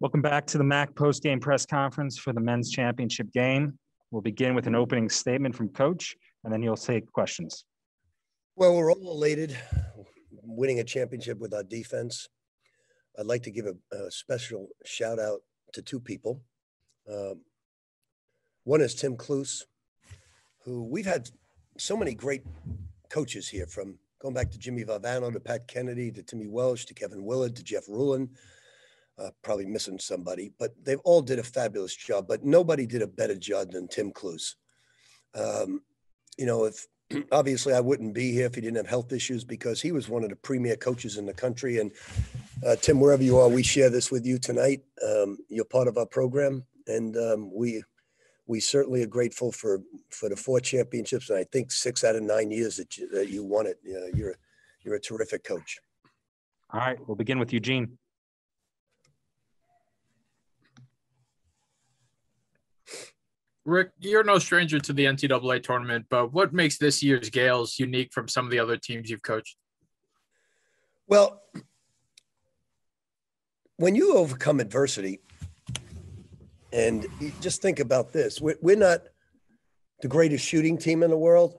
Welcome back to the MAAC postgame press conference for the men's championship game. We'll begin with an opening statement from Coach, and then he'll take questions. Well, we're all elated winning a championship with our defense. I'd like to give a special shout out to two people. One is Tim Cluse, who we've had so many great coaches here, from going back to Jimmy Valvano to Pat Kennedy to Timmy Welsh to Kevin Willard to Jeff Rulin. Probably missing somebody, but they've all did a fabulous job, but nobody did a better job than Tim Cluse. If obviously I wouldn't be here if he didn't have health issues, because he was one of the premier coaches in the country. And Tim, wherever you are, we share this with you tonight. You're part of our program, and we certainly are grateful for the 4 championships, and I think 6 out of 9 years that you won it. You're a terrific coach. All right, we'll begin with Eugene. Rick, you're no stranger to the NCAA tournament, but what makes this year's Gaels unique from some of the other teams you've coached? Well, when you overcome adversity, and you just think about this, we're not the greatest shooting team in the world,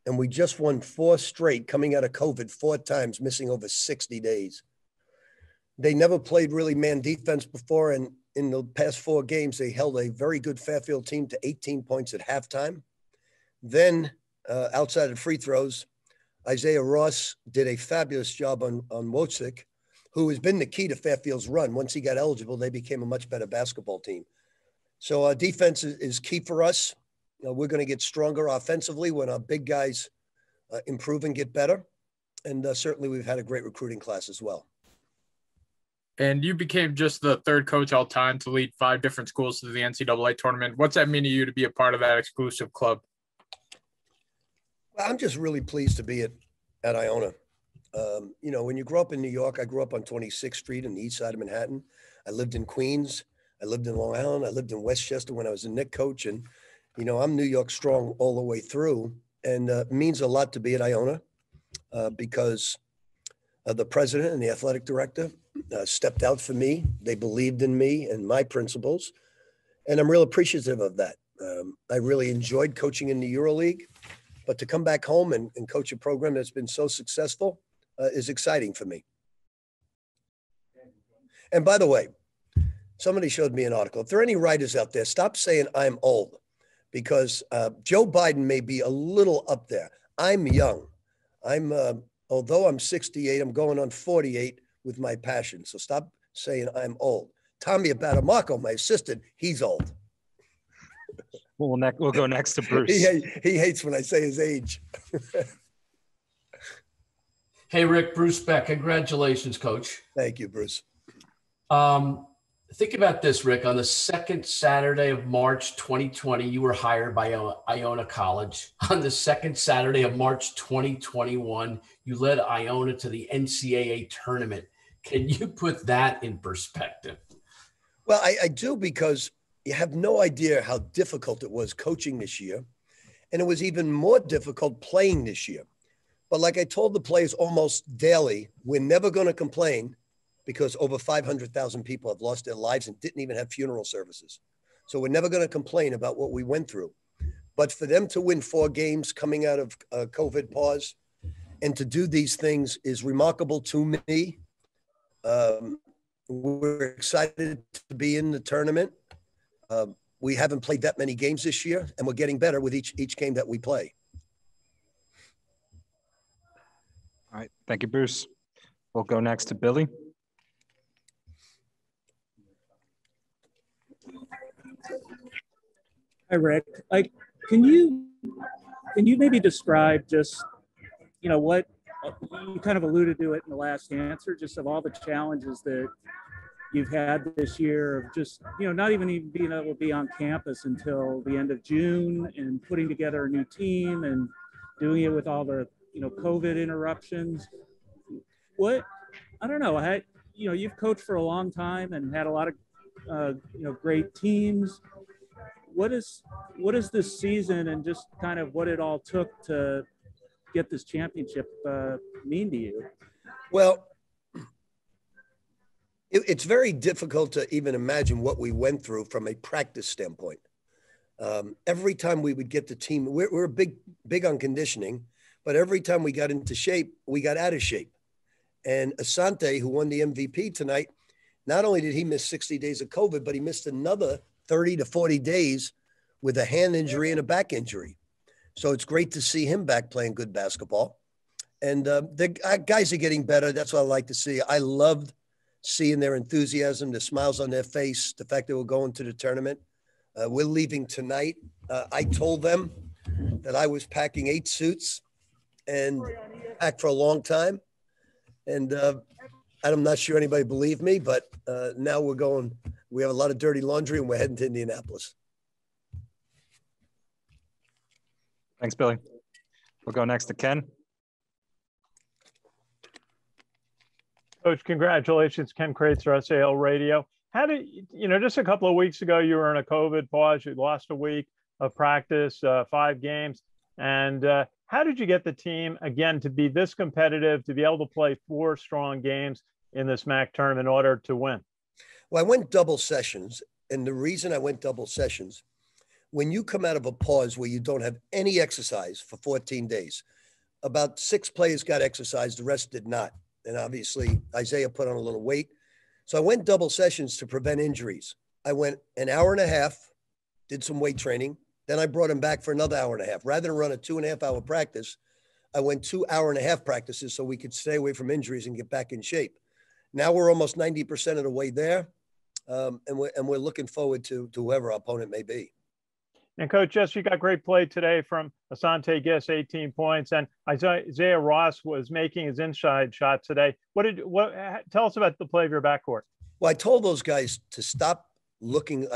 and we just won 4 straight coming out of COVID 4 times, missing over 60 days. They never played really man defense before, and in the past 4 games, they held a very good Fairfield team to 18 points at halftime. Then, outside of free throws, Isaiah Ross did a fabulous job on Wojcik, who has been the key to Fairfield's run. Once he got eligible, they became a much better basketball team. So our defense is key for us. We're going to get stronger offensively when our big guys improve and get better. And certainly we've had a great recruiting class as well. And you became just the 3rd coach all time to lead 5 different schools to the NCAA tournament. What's that mean to you to be a part of that exclusive club? Well, I'm just really pleased to be at Iona. When you grow up in New York, I grew up on 26th Street in the east side of Manhattan. I lived in Queens. I lived in Long Island. I lived in Westchester when I was a Knick coach. And, I'm New York strong all the way through. And it means a lot to be at Iona because the president and the athletic director stepped out for me. They believed in me and my principles, and I'm real appreciative of that. I really enjoyed coaching in the EuroLeague, but to come back home and coach a program that's been so successful is exciting for me. And by the way, somebody showed me an article. If there are any writers out there, stop saying I'm old, because Joe Biden may be a little up there. I'm young. Although I'm 68, I'm going on 48 with my passion. So stop saying I'm old. Tommy Abatamarco, my assistant, he's old. We'll go next to Bruce. He hates when I say his age. Hey, Rick, Bruce Beck. Congratulations, Coach. Thank you, Bruce. Think about this, Rick. On the 2nd Saturday of March 2020, you were hired by Iona College. On the 2nd Saturday of March 2021, you led Iona to the NCAA tournament. Can you put that in perspective? Well, I do, because you have no idea how difficult it was coaching this year. And it was even more difficult playing this year. But like I told the players almost daily, we're never going to complain, because over 500,000 people have lost their lives and didn't even have funeral services. So we're never going to complain about what we went through. But for them to win 4 games coming out of COVID pause and to do these things is remarkable to me. We're excited to be in the tournament. We haven't played that many games this year, and we're getting better with each game that we play. All right. Thank you, Bruce. We'll go next to Billy. Hi, Rick. Can you maybe describe just, what you kind of alluded to it in the last answer, just of all the challenges that you've had this year of just, not even being able to be on campus until the end of June, and putting together a new team and doing it with all the, COVID interruptions. I don't know, you've coached for a long time and had a lot of, great teams. What is this season, and just kind of what it all took to get this championship mean to you? Well, It's very difficult to even imagine what we went through from a practice standpoint. Every time we would get the team, we're big on conditioning, but every time we got into shape, we got out of shape. And Asante, who won the MVP tonight, not only did he miss 60 days of COVID, but he missed another 30 to 40 days with a hand injury and a back injury. So it's great to see him back playing good basketball. And the guys are getting better. That's what I like to see. I loved seeing their enthusiasm, the smiles on their face, the fact that we're going to the tournament. We're leaving tonight. I told them that I was packing 8 suits and packed for a long time. And I'm not sure anybody believed me, but now we're going. We have a lot of dirty laundry and we're heading to Indianapolis. Thanks, Billy. We'll go next to Ken. Coach, congratulations. Ken Kreitzer, SAL Radio. How did, just a couple of weeks ago, you were in a COVID pause. You lost a week of practice, 5 games. And how did you get the team, again, to be this competitive, to be able to play 4 strong games in this MAAC tournament in order to win? Well, I went double sessions. And the reason I went double sessions, when you come out of a pause where you don't have any exercise for 14 days, about 6 players got exercise, the rest did not. And obviously, Isaiah put on a little weight. So I went double sessions to prevent injuries. I went an hour and a half, did some weight training. Then I brought him back for another hour and a half. Rather than run a 2.5-hour practice, I went 2 hour-and-a-half practices so we could stay away from injuries and get back in shape. Now we're almost 90% of the way there. And we're looking forward to whoever our opponent may be. And Coach, Jess, you got great play today from Asante Giss, 18 points, and Isaiah Ross was making his inside shot today. Tell us about the play of your backcourt. Well, I told those guys to stop looking.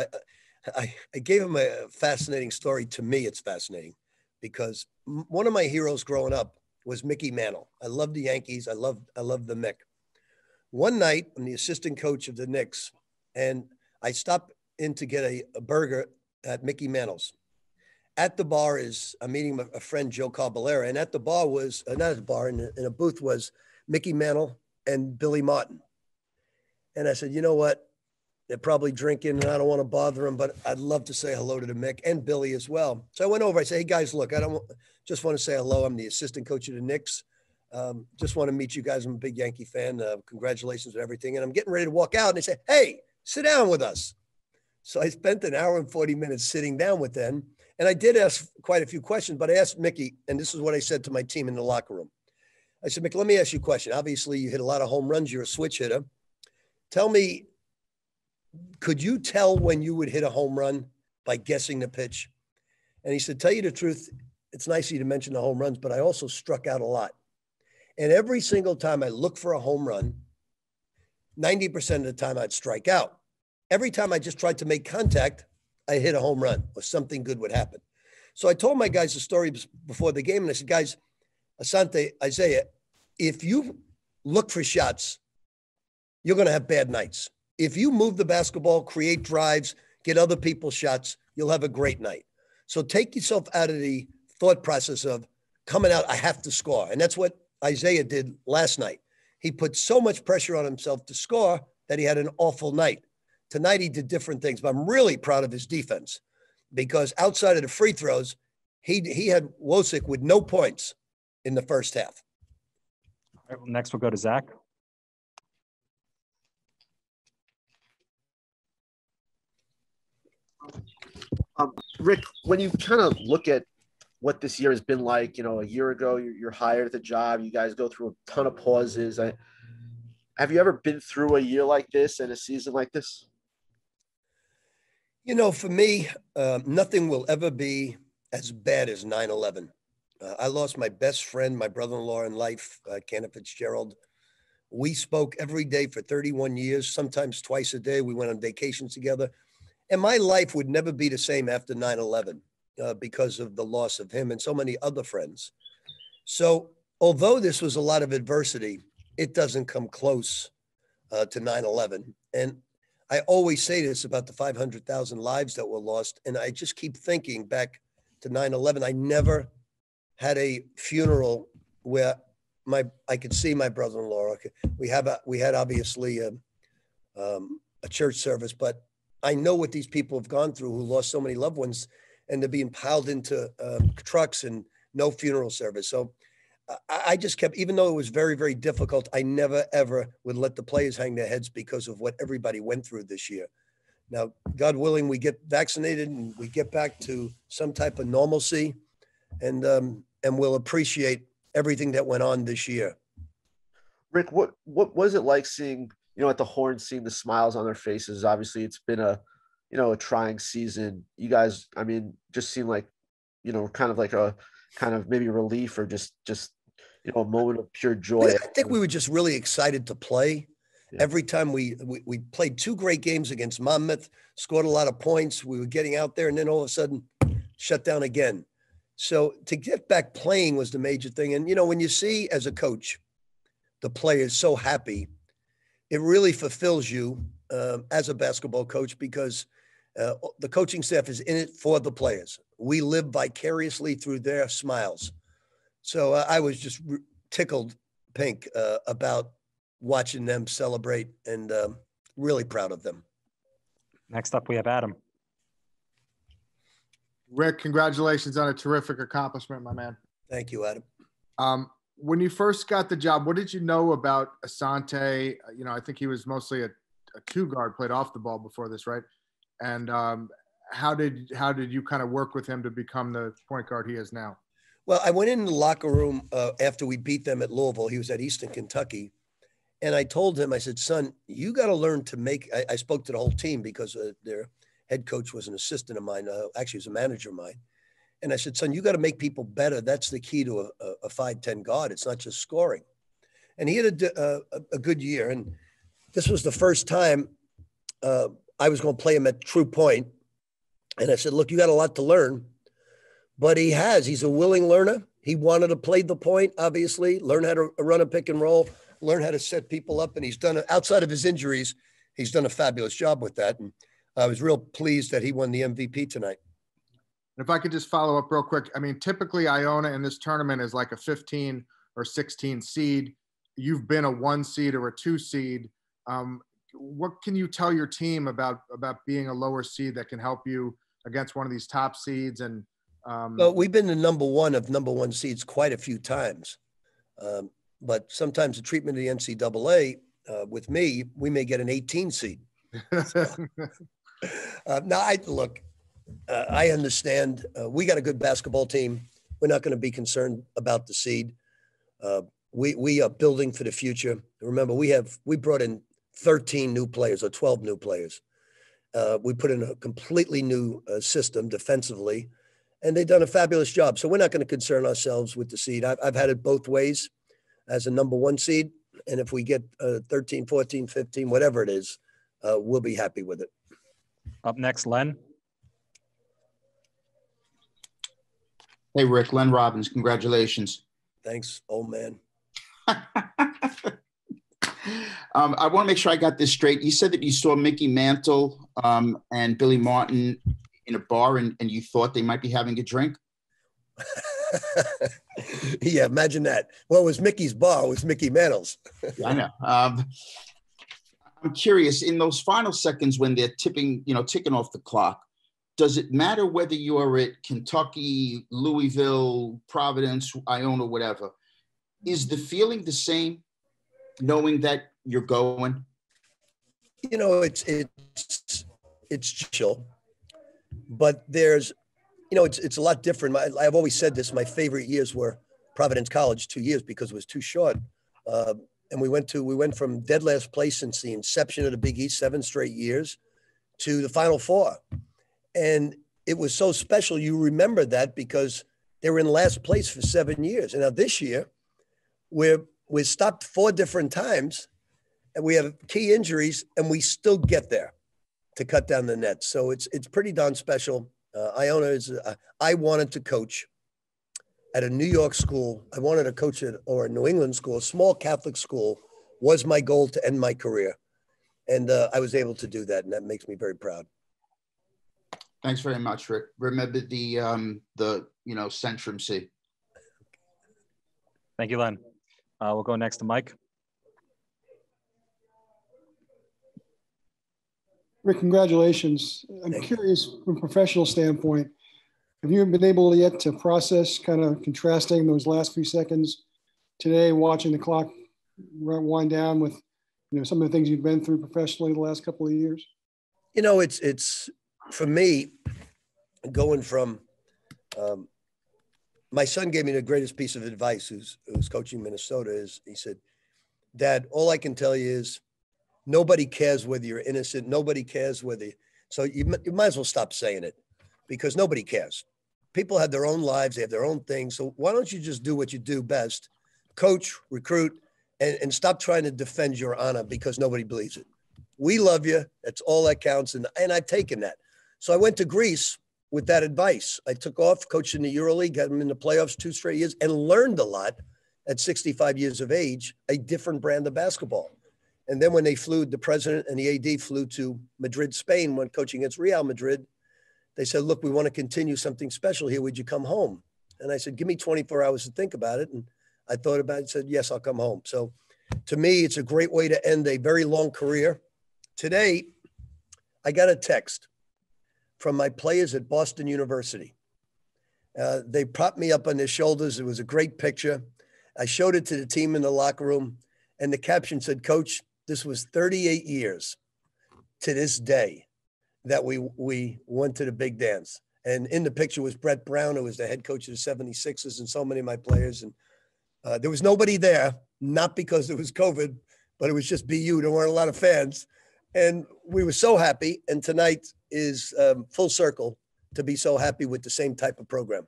I gave them a fascinating story. To me, it's fascinating because one of my heroes growing up was Mickey Mantle. I love the Yankees. I love the Mick. One night, I'm the assistant coach of the Knicks, and I stopped in to get a burger at Mickey Mantle's. At the bar I'm meeting a friend, Joe Caballera, and at the bar was, not at the bar, in a booth was Mickey Mantle and Billy Martin. And I said, you know what? They're probably drinking and I don't want to bother them, but I'd love to say hello to the Mick and Billy as well. So I went over, I said, hey guys, look, just want to say hello. I'm the assistant coach of the Knicks. Just want to meet you guys. I'm a big Yankee fan. Congratulations and everything. And I'm getting ready to walk out and they say, hey, sit down with us. So I spent an hour and 40 minutes sitting down with them. And I did ask quite a few questions, but I asked Mickey, and this is what I said to my team in the locker room. I said, Mickey, let me ask you a question. Obviously, you hit a lot of home runs. You're a switch hitter. Tell me, could you tell when you would hit a home run by guessing the pitch? And he said, tell you the truth, it's nice of you to mention the home runs, but I also struck out a lot. And every single time I look for a home run, 90% of the time I'd strike out. Every time I just tried to make contact, I hit a home run or something good would happen. So I told my guys the story before the game, and I said, guys, Asante, Isaiah, if you look for shots, you're going to have bad nights. If you move the basketball, create drives, get other people's shots, you'll have a great night. So take yourself out of the thought process of coming out, I have to score. And that's what Isaiah did last night. He put so much pressure on himself to score that he had an awful night. Tonight, he did different things, but I'm really proud of his defense because outside of the free throws, he had Wosick with no points in the first half. All right, well, next, we'll go to Zach. Rick, when you kind of look at what this year has been like, a year ago, you're hired at the job, you guys go through a ton of pauses. Have you ever been through a year like this and a season like this? For me, nothing will ever be as bad as 9/11. I lost my best friend, my brother-in-law in life, Kenneth Fitzgerald. We spoke every day for 31 years, sometimes twice a day. We went on vacations together. And my life would never be the same after 9/11 because of the loss of him and so many other friends. So although this was a lot of adversity, it doesn't come close to 9/11. And I always say this about the 500,000 lives that were lost. And I just keep thinking back to 9/11. I never had a funeral where I could see my brother-in-law. We had obviously a church service, but I know what these people have gone through who lost so many loved ones, and they're being piled into trucks and no funeral service. So I just kept, even though it was very, very difficult, I never, ever would let the players hang their heads because of what everybody went through this year. Now, God willing, we get vaccinated and we get back to some type of normalcy, and we'll appreciate everything that went on this year. Rick, what was it like seeing, at the Horn, seeing the smiles on their faces? Obviously, it's been a trying season. You guys, I mean, just seemed like, kind of like a kind of maybe relief or just a moment of pure joy. I think we were just really excited to play. Yeah. Every time we played 2 great games against Monmouth, scored a lot of points. We were getting out there, and then all of a sudden, shut down again. So to get back playing was the major thing. And, when you see as a coach, the players so happy, it really fulfills you as a basketball coach, because the coaching staff is in it for the players. We live vicariously through their smiles. So I was just tickled pink about watching them celebrate, and really proud of them. Next up, we have Adam. Rick, congratulations on a terrific accomplishment, my man. Thank you, Adam. When you first got the job, what did you know about Asante? I think he was mostly a 2-guard, played off the ball before this, right? And how did you kind of work with him to become the point guard he is now? Well, I went in the locker room after we beat them at Louisville. He was at Eastern Kentucky. And I told him, I said, son, you got to learn to make, I spoke to the whole team because their head coach was an assistant of mine. Actually, he was a manager of mine. And I said, son, you got to make people better. That's the key to a 5'10" guard. It's not just scoring. And he had a good year. And this was the first time I was going to play him at true point. And I said, look, you got a lot to learn. But he's a willing learner. He wanted to play the point, obviously, learn how to run a pick and roll, learn how to set people up. And he's done it outside of his injuries. He's done a fabulous job with that. And I was real pleased that he won the MVP tonight. If I could just follow up real quick. I mean, typically Iona in this tournament is like a 15 or 16 seed. You've been a 1 seed or a 2 seed. What can you tell your team about being a lower seed that can help you against one of these top seeds? And well, we've been the number 1 of number 1 seeds quite a few times. But sometimes the treatment of the NCAA with me, we may get an 18 seed. I understand. We got a good basketball team. We're not going to be concerned about the seed. We are building for the future. Remember, we brought in 13 new players or 12 new players. We put in a completely new system defensively, and they've done a fabulous job. So we're not going to concern ourselves with the seed. I've had it both ways as a number 1 seed. And if we get 13, 14, 15, whatever it is, we'll be happy with it. Up next, Len. Hey, Rick, Len Robbins, congratulations. Thanks, old man. I want to make sure I got this straight. You said that you saw Mickey Mantle and Billy Martin in a bar and you thought they might be having a drink? Yeah, imagine that. Well, it was Mickey's bar. It was Mickey Mantle's. Yeah, I know. I'm curious, in those final seconds when they're ticking off the clock, does it matter whether you're at Kentucky, Louisville, Providence, Iona, whatever? Is the feeling the same, knowing that you're going? It's chill, but there's, it's a lot different. I've always said this. My favorite years were Providence College, 2 years, because it was too short. And we went from dead last place since the inception of the Big East, 7 straight years, to the Final Four. And it was so special. You remember that because they were in last place for 7 years. And now this year, we're stopped 4 different times, and we have key injuries, and we still get there to cut down the net. So it's pretty darn special. Iona I wanted to coach at a New York school. I wanted to coach at a New England school, a small Catholic school was my goal to end my career. And I was able to do that, and that makes me very proud. Thanks very much, Rick. Remember the Centrum C. Thank you, Len. We'll go next to Mike. Rick, congratulations. I'm curious from a professional standpoint, have you been able yet to process kind of contrasting those last few seconds today, watching the clock wind down with, some of the things you've been through professionally the last couple of years? It's for me, going from, my son gave me the greatest piece of advice, who's coaching Minnesota, is he said, Dad, all I can tell you is nobody cares whether you're innocent. Nobody cares whether, so you might as well stop saying it, because nobody cares. People have their own lives. They have their own things. So why don't you just do what you do best, coach, recruit, and stop trying to defend your honor, because nobody believes it. We love you. That's all that counts. And I've taken that. So I went to Greece with that advice. I took off, coached in the EuroLeague, got them in the playoffs 2 straight years, and learned a lot at 65 years of age, a different brand of basketball. And then when they flew, the president and the AD flew to Madrid, Spain, when coaching against Real Madrid, they said, look, we want to continue something special here. Would you come home? And I said, give me 24 hours to think about it. And I thought about it and said, yes, I'll come home. So to me, it's a great way to end a very long career. Today, I got a text from my players at Boston University. They propped me up on their shoulders. It was a great picture. I showed it to the team in the locker room, and the caption said, Coach, this was 38 years to this day that we went to the big dance. And in the picture was Brett Brown, who was the head coach of the 76ers, and so many of my players. And there was nobody there, not because it was COVID, but it was just BU. There weren't a lot of fans. And we were so happy. And tonight is full circle to be so happy with the same type of program.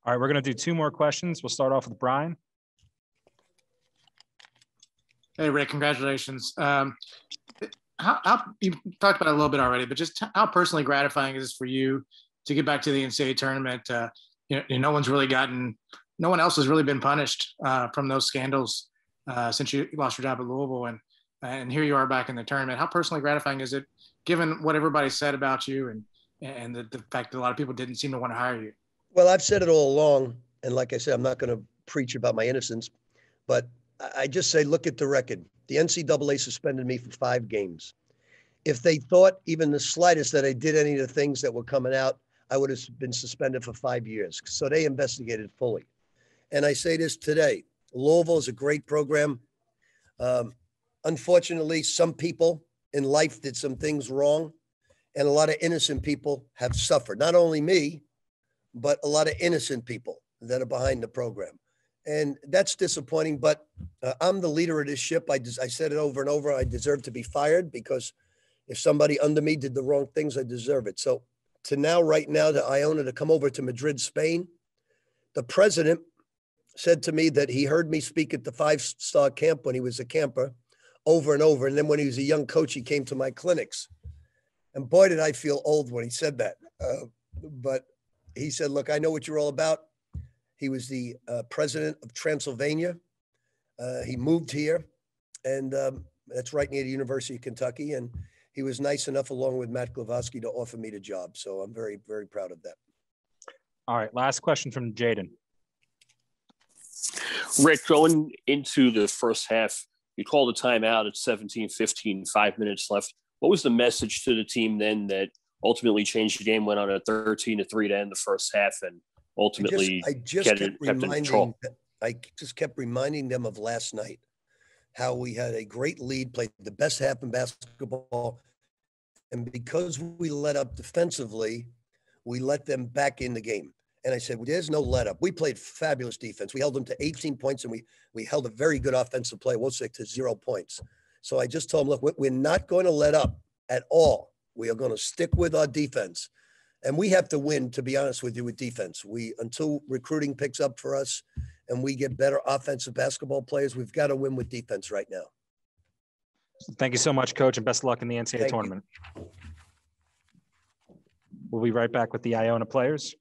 All right, we're going to do 2 more questions. We'll start off with Brian. Hey, Rick, congratulations. How you talked about it a little bit already, but just how personally gratifying is this for you to get back to the NCAA tournament? No one else has really been punished from those scandals since you lost your job at Louisville, and here you are back in the tournament. How personally gratifying is it, given what everybody said about you and the fact that a lot of people didn't seem to want to hire you? Well, I've said it all along, and like I said, I'm not going to preach about my innocence, but I just say, look at the record. The NCAA suspended me for 5 games. If they thought even the slightest that I did any of the things that were coming out, I would have been suspended for 5 years. So they investigated fully. And I say this today, Louisville is a great program. Unfortunately, some people in life did some things wrong, and a lot of innocent people have suffered. Not only me, but a lot of innocent people that are behind the program. And that's disappointing, but I'm the leader of this ship. I said it over and over. I deserve to be fired, because if somebody under me did the wrong things, I deserve it. So right now, to Iona to come over to Madrid, Spain, the president said to me that he heard me speak at the 5-star camp when he was a camper over and over. And then when he was a young coach, he came to my clinics. And boy, did I feel old when he said that. But he said, look, I know what you're all about. He was the president of Transylvania. He moved here, and that's right near the University of Kentucky. And he was nice enough, along with Matt Glavoski, to offer me the job. So I'm very, very proud of that. All right, last question from Jaden. Rick, going into the first half, you called a timeout at 17-15, 5 minutes left. What was the message to the team then that ultimately changed the game, went on a 13-3 to end the first half, and ultimately I just kept reminding them of last night, how we had a great lead, played the best half in basketball. And because we let up defensively, we let them back in the game. And I said, well, there's no let up. We played fabulous defense. We held them to 18 points, and we held a very good offensive play, to 0 points. So I just told them, look, we're not going to let up at all. We are going to stick with our defense. And we have to win, to be honest with you, with defense. Until recruiting picks up for us and we get better offensive basketball players, we've got to win with defense right now. Thank you so much, Coach, and best of luck in the NCAA tournament. We'll be right back with the Iona players.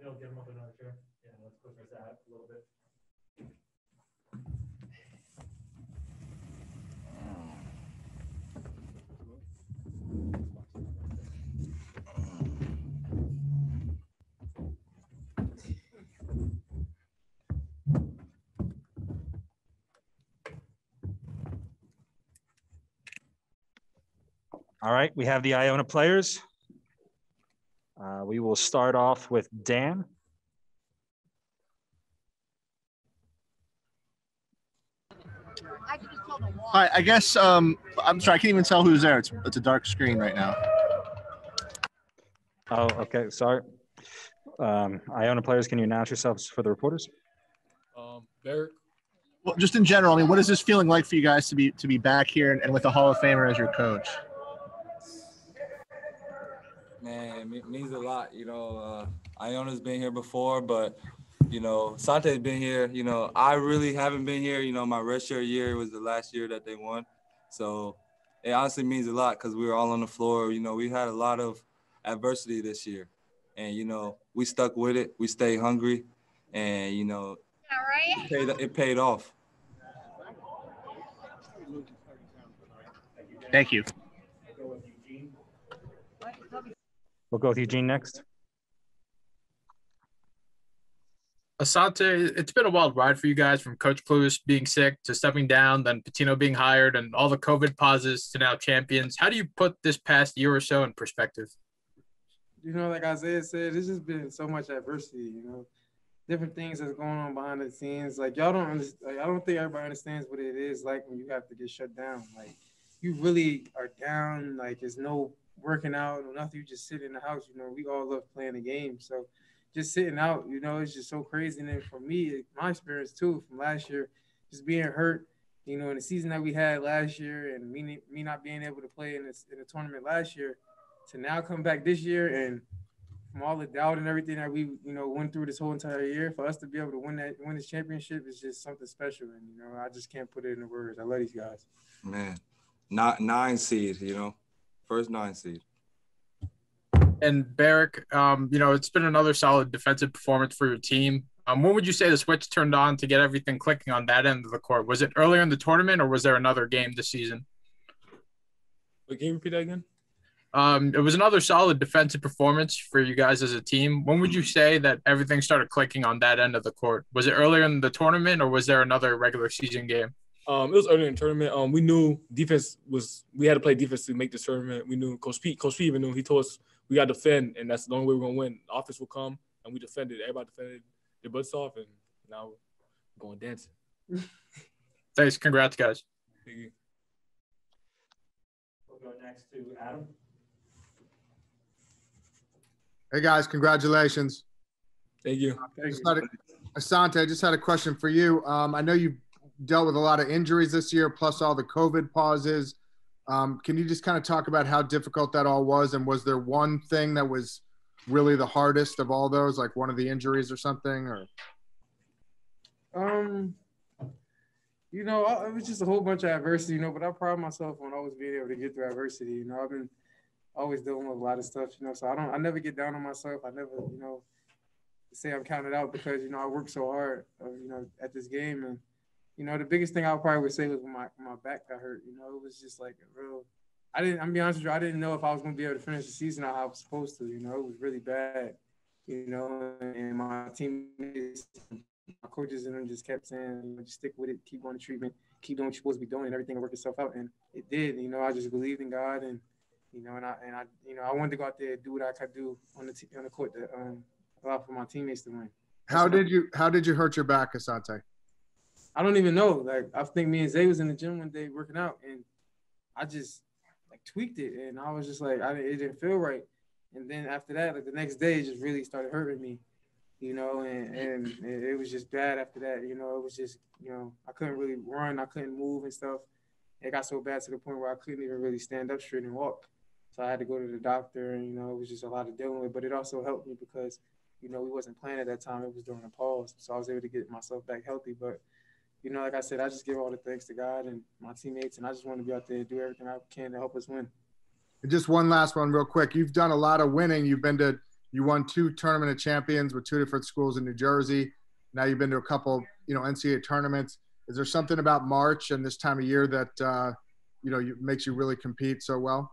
Bill, give him up another chair. Yeah, let's push this out a little bit. All right, we have the Iona players. We will start off with Dan. Hi, I guess I'm sorry, I can't even tell who's there. It's a dark screen right now. Oh, okay, sorry. Iona players, can you announce yourselves for the reporters? Berrick. Well, just in general, I mean, what is this feeling like for you guys to be back here and with a Hall of Famer as your coach? Man, it means a lot. Iona's been here before, but Asante's been here. I really haven't been here. My redshirt year was the last year that they won, so it honestly means a lot because we were all on the floor. We had a lot of adversity this year, and we stuck with it. We stayed hungry, and it paid off. Thank you. We'll go with Eugene next. Asante, it's been a wild ride for you guys from Coach Clues being sick to stepping down, then Pitino being hired, and all the COVID pauses to now champions. How do you put this past year or so in perspective? Like Isaiah said, it's just been so much adversity, different things that's going on behind the scenes. Like, y'all don't understand, I don't think everybody understands what it is like when you have to get shut down. Like, you really are down. Like, there's no working out or nothing. You just sit in the house. We all love playing the game. So just sitting out, it's just so crazy. And then for me, my experience too from last year, just being hurt, in the season that we had last year and me not being able to play in the tournament last year to now come back this year and from all the doubt and everything that we, went through this whole entire year, for us to be able to win this championship is just something special. And, I just can't put it into words. I love these guys. Man, not 9 seed, first 9 seed. And Berrick, it's been another solid defensive performance for your team. When would you say the switch turned on to get everything clicking on that end of the court? Was it earlier in the tournament or was there another game this season? Wait, can you repeat that again? It was another solid defensive performance for you guys as a team. When would you say that everything started clicking on that end of the court? Was it earlier in the tournament or was there another regular season game? It was earlier in the tournament. We knew we had to play defense to make this tournament. We knew Coach Pete even knew. He told us we got to defend, and that's the only way we're going to win. The offense will come, and we defended. Everybody defended their butts off, and now we're going dancing. Thanks. Congrats, guys. Thank you. We'll go next to Adam. Hey, guys. Congratulations. Thank you. Asante, I just had a question for you. I know you've dealt with a lot of injuries this year, plus all the COVID pauses. Can you just kind of talk about how difficult that all was? And was there one thing that was really the hardest of all those, like one of the injuries or something? Or it was just a whole bunch of adversity, but I pride myself on always being able to get through adversity. I've been always dealing with a lot of stuff, so I never get down on myself. I never, say I'm counted out because, I work so hard, at this game. And, the biggest thing I probably would say was when my back got hurt. It was just like a real – I'm be honest with you, I didn't know if I was going to be able to finish the season how I was supposed to. It was really bad, and my teammates, my coaches and them just kept saying, just stick with it, keep going to treatment, keep doing what you're supposed to be doing, and everything will work itself out. And it did. I just believed in God, and I wanted to go out there and do what I could do on the court to allow for my teammates to win. How did you hurt your back, Asante? I don't even know. Like, I think me and Zay was in the gym one day working out, and I just tweaked it, and I was just like, it didn't feel right. And then after that, the next day, it just really started hurting me, and it was just bad after that. It was just, I couldn't really run, I couldn't move and stuff. It got so bad to the point where I couldn't even really stand up straight and walk. So I had to go to the doctor, and, it was just a lot of dealing with. But it also helped me because, we wasn't playing at that time. It was during a pause. So I was able to get myself back healthy. But, like I said, I just give all the thanks to God and my teammates, and I just want to be out there and do everything I can to help us win. And just one last one real quick. You've done a lot of winning. You've been to You won 2 tournament of champions with 2 different schools in New Jersey. Now you've been to a couple, NCAA tournaments. Is there something about March and this time of year that, makes you really compete so well?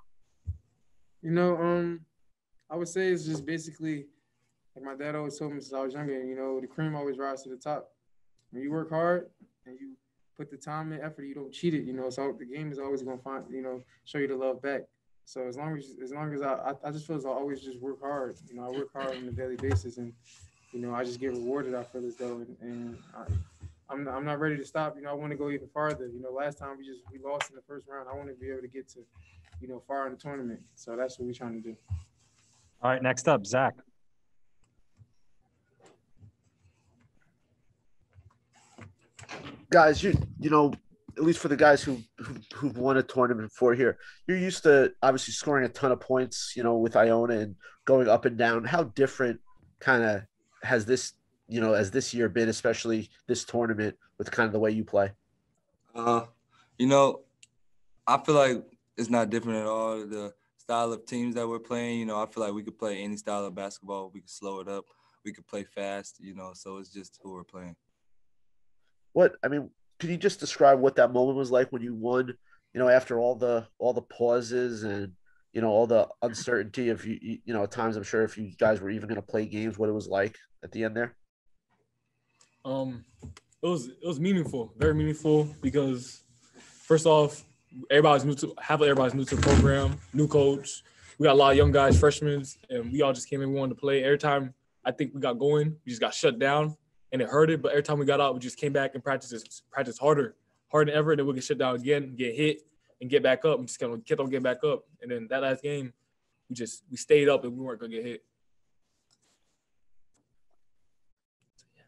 I would say it's just basically, like my dad always told me since I was younger, the cream always rises to the top. When you work hard and you put the time and effort, you don't cheat it, so the game is always going to find, show you the love back. So as long as I just feel as I always just work hard, I work hard on a daily basis, and, I just get rewarded, I feel as though, and I'm not ready to stop. I want to go even farther. Last time we lost in the first round. I want to be able to get to, far in the tournament. So that's what we're trying to do. All right, next up, Zach. Guys, at least for the guys who've won a tournament before here, you're used to obviously scoring a ton of points, with Iona and going up and down. How different kind of has this, as this year been, especially this tournament, with kind of the way you play? I feel like it's not different at all. The style of teams that we're playing, I feel like we could play any style of basketball. We could slow it up. We could play fast, so it's just who we're playing. Could you just describe what that moment was like when you won, after all the pauses and, all the uncertainty of, at times I'm sure if you guys were even going to play games, what it was like at the end there? It was meaningful, very meaningful, because first off, everybody's new to the program, new coach. We got a lot of young guys, freshmen, and we all just came in, we wanted to play. Every time I think we got going, we just got shut down. And it hurted, but every time we got out, we just came back and practiced harder than ever. And then we get shut down again, get hit, and get back up. And just kind of kept on getting back up. And then that last game, we stayed up and we weren't gonna get hit.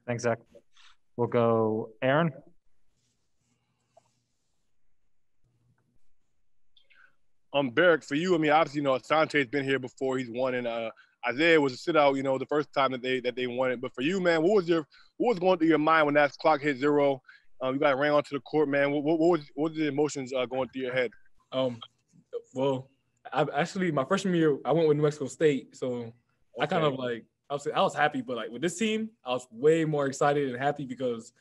Thanks, Zach. We'll go Aaron. Berrick, for you, obviously, Asante's been here before. He's won, and Isaiah was a sit out, the first time that they won it. But for you, man, what was going through your mind when that clock hit 0? You got ran onto the court, man. What was the emotions going through your head? Well, my freshman year, I went with New Mexico State, so okay. I kind of I was happy, but with this team, I was way more excited and happy because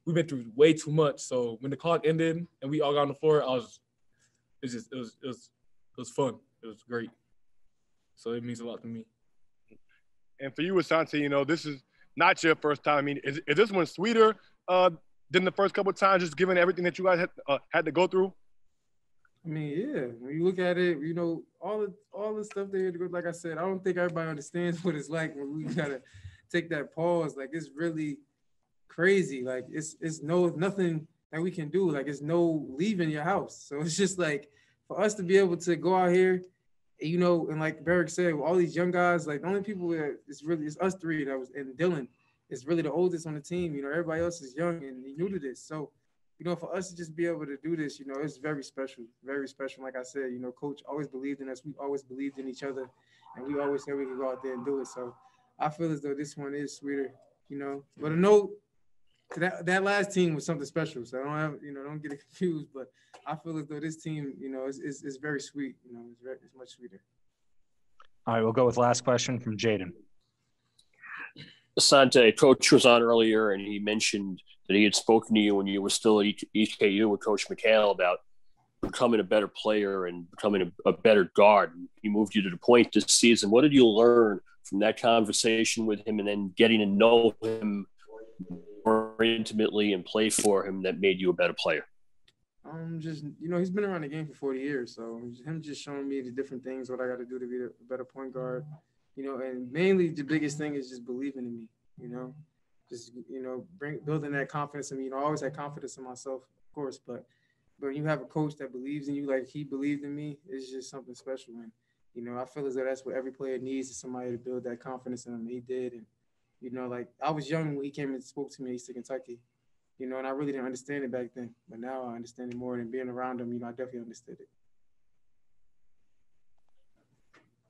we've been through way too much. So when the clock ended and we all got on the floor, it was fun. It was great. So it means a lot to me. And for you, Asante, this is not your first time. Is this one sweeter than the first couple of times, just given everything that you guys had to go through? Yeah. When you look at it, all the stuff they had to go. Like I said, I don't think everybody understands what it's like when we gotta take that pause. It's really crazy. It's nothing that we can do. It's no leaving your house. So it's just for us to be able to go out here. And like Berrick said, all these young guys, the only people that it's us three that was, and Dylan is really the oldest on the team. Everybody else is young and new to this. So, for us to just be able to do this, it's very special, very special. Like I said, Coach always believed in us. We always believed in each other, and we always said we could go out there and do it. So I feel as though this one is sweeter, But a note, that last team was something special. So I don't have, don't get it confused, but I feel as though this team, is very sweet. It's much sweeter. All right, we'll go with last question from Jaden. Asante, Coach was on earlier, and he mentioned that he had spoken to you when you were still at EKU with Coach McHale about becoming a better player and becoming a better guard. And he moved you to the point this season. What did you learn from that conversation with him and then getting to know him more intimately and play for him that made you a better player? Just, he's been around the game for 40 years. So him just showing me the different things, what I got to do to be a better point guard, and mainly the biggest thing is just believing in me, just, building that confidence in me. I always had confidence in myself, of course, but when you have a coach that believes in you, like he believed in me, it's just something special. And, I feel as though that's what every player needs, is somebody to build that confidence in him. He did. And, I was young when he came and spoke to me at Eastern Kentucky. And I really didn't understand it back then. But now I understand it more, and being around him, I definitely understood it.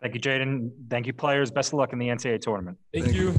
Thank you, Jaden. Thank you, players. Best of luck in the NCAA tournament. Thank you.